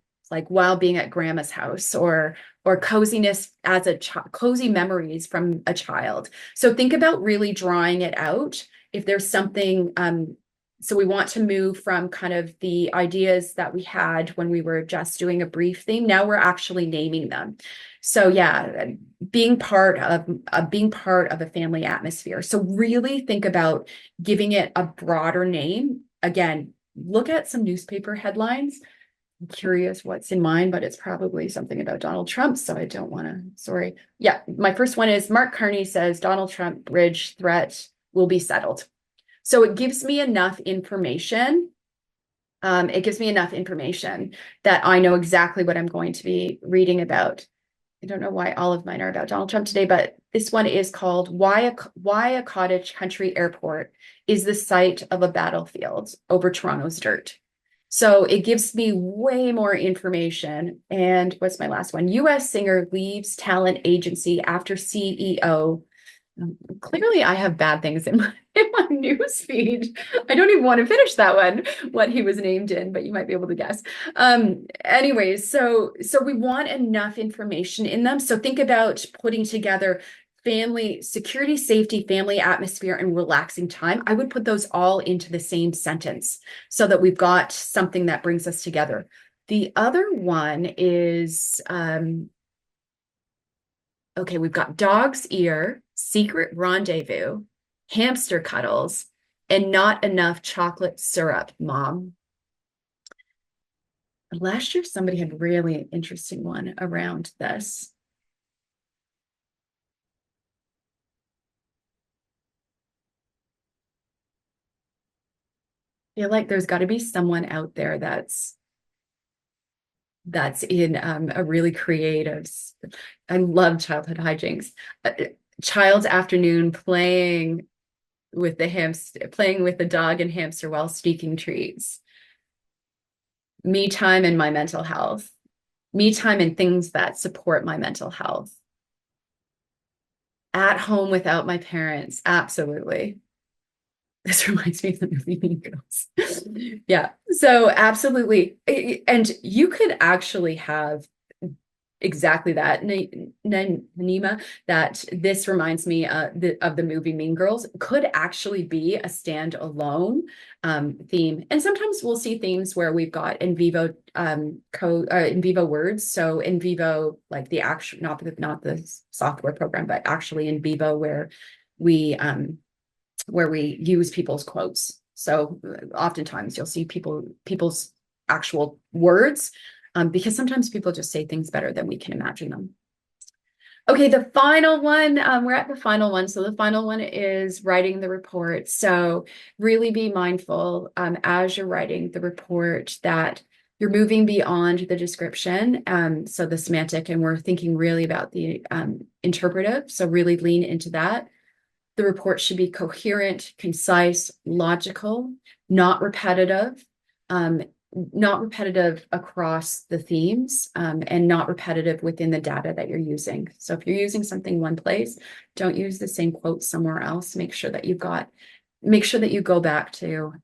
being at grandma's house, or coziness as a cozy memories from a child. So think about really drawing it out. If there's something, so we want to move from kind of the ideas that we had when we were just doing a brief theme. Now we're actually naming them. So yeah, being part of a family atmosphere. So really think about giving it a broader name. Again, look at some newspaper headlines. I'm curious what's in mine, but it's probably something about Donald Trump. So I don't want to, sorry. Yeah, my first one is Mark Carney says Donald Trump bridge threat will be settled. So it gives me enough information. It gives me enough information that I know exactly what I'm going to be reading about. I don't know why all of mine are about Donald Trump today, but this one is called Why a Cottage Country Airport is the Site of a Battlefield Over Toronto's Dirt. So it gives me way more information. And what's my last one? US singer leaves talent agency after CEO. Clearly, I have bad things in my news feed. I don't even want to finish that one, what he was named in, but you might be able to guess. Anyways, so we want enough information in them. So think about putting together family security, safety, family atmosphere, and relaxing time. I would put those all into the same sentence so that we've got something that brings us together. The other one is okay, we've got dog's ear, secret rendezvous, hamster cuddles, and not enough chocolate syrup, Mom. Last year, somebody had really interesting one around this. I feel like there's got to be someone out there that's that's in a really creative. I love childhood hijinks. Child's afternoon playing with the hamster, playing with the dog and hamster while sneaking treats. Me time and my mental health. Me time and things that support my mental health. At home without my parents. Absolutely. This reminds me of the movie Mean Girls. Yeah. So absolutely. And you could actually have exactly that, Nima, that this reminds me of the movie Mean Girls could actually be a standalone theme. And sometimes we'll see themes where we've got in vivo in vivo words. So in vivo, like the actual, not the software program, but actually in vivo where we use people's quotes. So oftentimes you'll see people's actual words because sometimes people just say things better than we can imagine them. Okay, the final one, we're at the final one. So the final one is writing the report. So really be mindful as you're writing the report that you're moving beyond the description. So the semantic, and we're thinking really about the interpretive. So really lean into that. The report should be coherent, concise, logical, not repetitive, not repetitive across the themes, and not repetitive within the data that you're using. So if you're using something one place, don't use the same quote somewhere else. Make sure that you go back to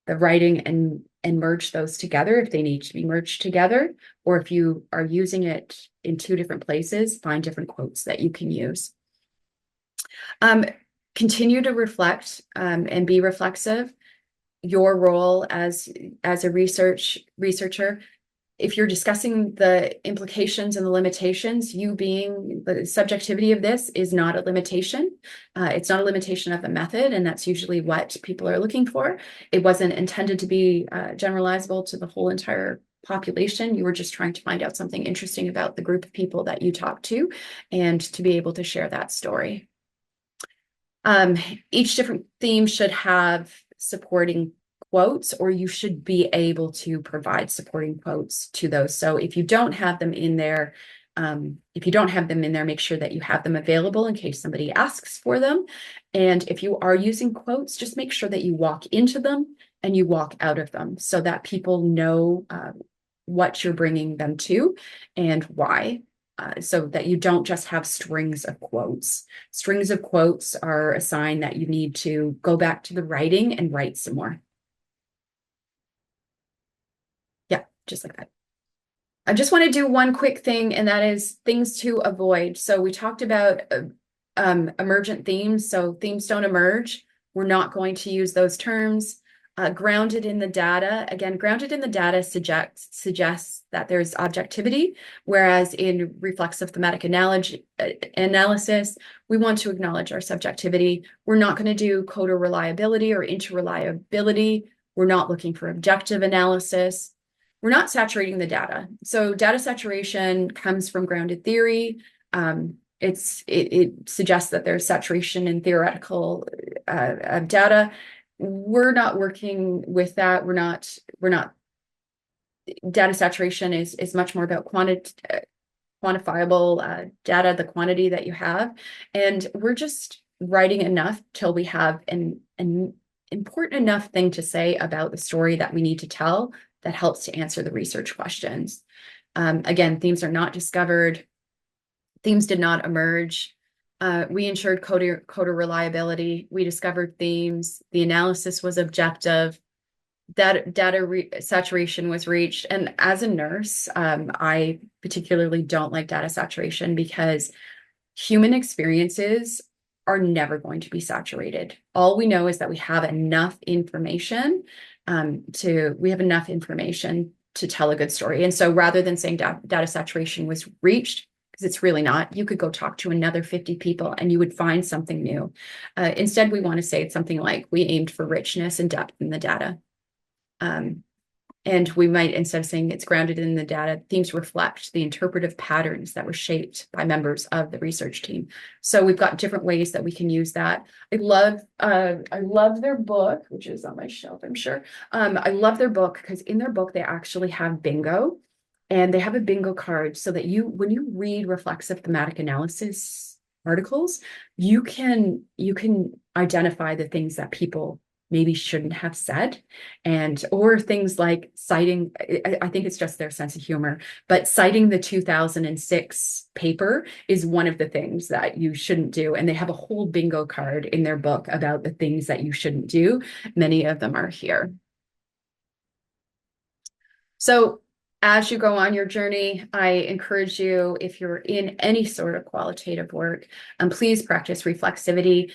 the writing and merge those together if they need to be merged together, or if you are using it in two different places, find different quotes that you can use. Continue to reflect and be reflexive. Your role as a researcher, if you're discussing the implications and the limitations, you being the subjectivity of this is not a limitation. It's not a limitation of the method, and that's usually what people are looking for. It wasn't intended to be generalizable to the whole entire population. You were just trying to find out something interesting about the group of people that you talked to and to be able to share that story. Each different theme should have supporting quotes, or you should be able to provide supporting quotes to those. So if you don't have them in there, make sure that you have them available in case somebody asks for them. And if you are using quotes, just make sure that you walk into them and you walk out of them so that people know what you're bringing them to and why. So that you don't just have strings of quotes. Strings of quotes are a sign that you need to go back to the writing and write some more. Yeah, just like that. I just want to do one quick thing, and that is things to avoid. So we talked about emergent themes. So themes don't emerge. We're not going to use those terms. Grounded in the data. Again, grounded in the data suggests that there's objectivity, whereas in reflexive thematic analysis, we want to acknowledge our subjectivity. We're not going to do coder reliability or interreliability. We're not looking for objective analysis. We're not saturating the data. So data saturation comes from grounded theory. It suggests that there's saturation in theoretical data. We're not working with that. We're not data saturation is much more about quantifiable data, the quantity that you have. And we're just writing enough till we have an important enough thing to say about the story that we need to tell that helps to answer the research questions. Again, themes are not discovered. Themes did not emerge. We ensured coder reliability. We discovered themes. The analysis was objective. Data saturation was reached. And as a nurse, I particularly don't like data saturation because human experiences are never going to be saturated. All we know is that we have enough information to tell a good story. And so rather than saying data saturation was reached, because it's really not, you could go talk to another 50 people and you would find something new. Instead, we want to say it's something like we aimed for richness and depth in the data. And we might, instead of saying it's grounded in the data, themes reflect the interpretive patterns that were shaped by members of the research team. So we've got different ways that we can use that. I love their book, which is on my shelf, I'm sure. I love their book because in their book, they actually have bingo. And they have a bingo card so that when you read reflexive thematic analysis articles, you can identify the things that people maybe shouldn't have said, and or things like citing, I think it's just their sense of humor, but citing the 2006 paper is one of the things that you shouldn't do. And they have a whole bingo card in their book about the things that you shouldn't do. Many of them are here. So as you go on your journey, I encourage you, if you're in any sort of qualitative work, please practice reflexivity.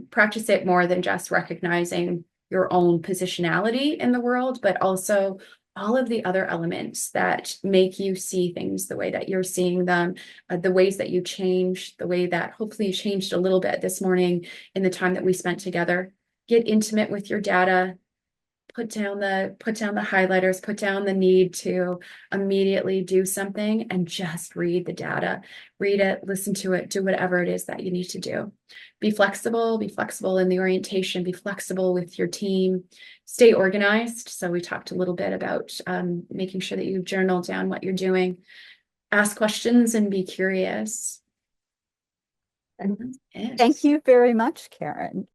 Practice it more than just recognizing your own positionality in the world, but also all of the other elements that make you see things the way that you're seeing them, the ways that you change, the way that hopefully you changed a little bit this morning in the time that we spent together. Get intimate with your data. Put down the highlighters, put down the need to immediately do something, and just read the data. Read it, listen to it, do whatever it is that you need to do. Be flexible in the orientation, be flexible with your team, stay organized. So we talked a little bit about making sure that you journal down what you're doing, ask questions and be curious. And That's thank it. you very much, Karen.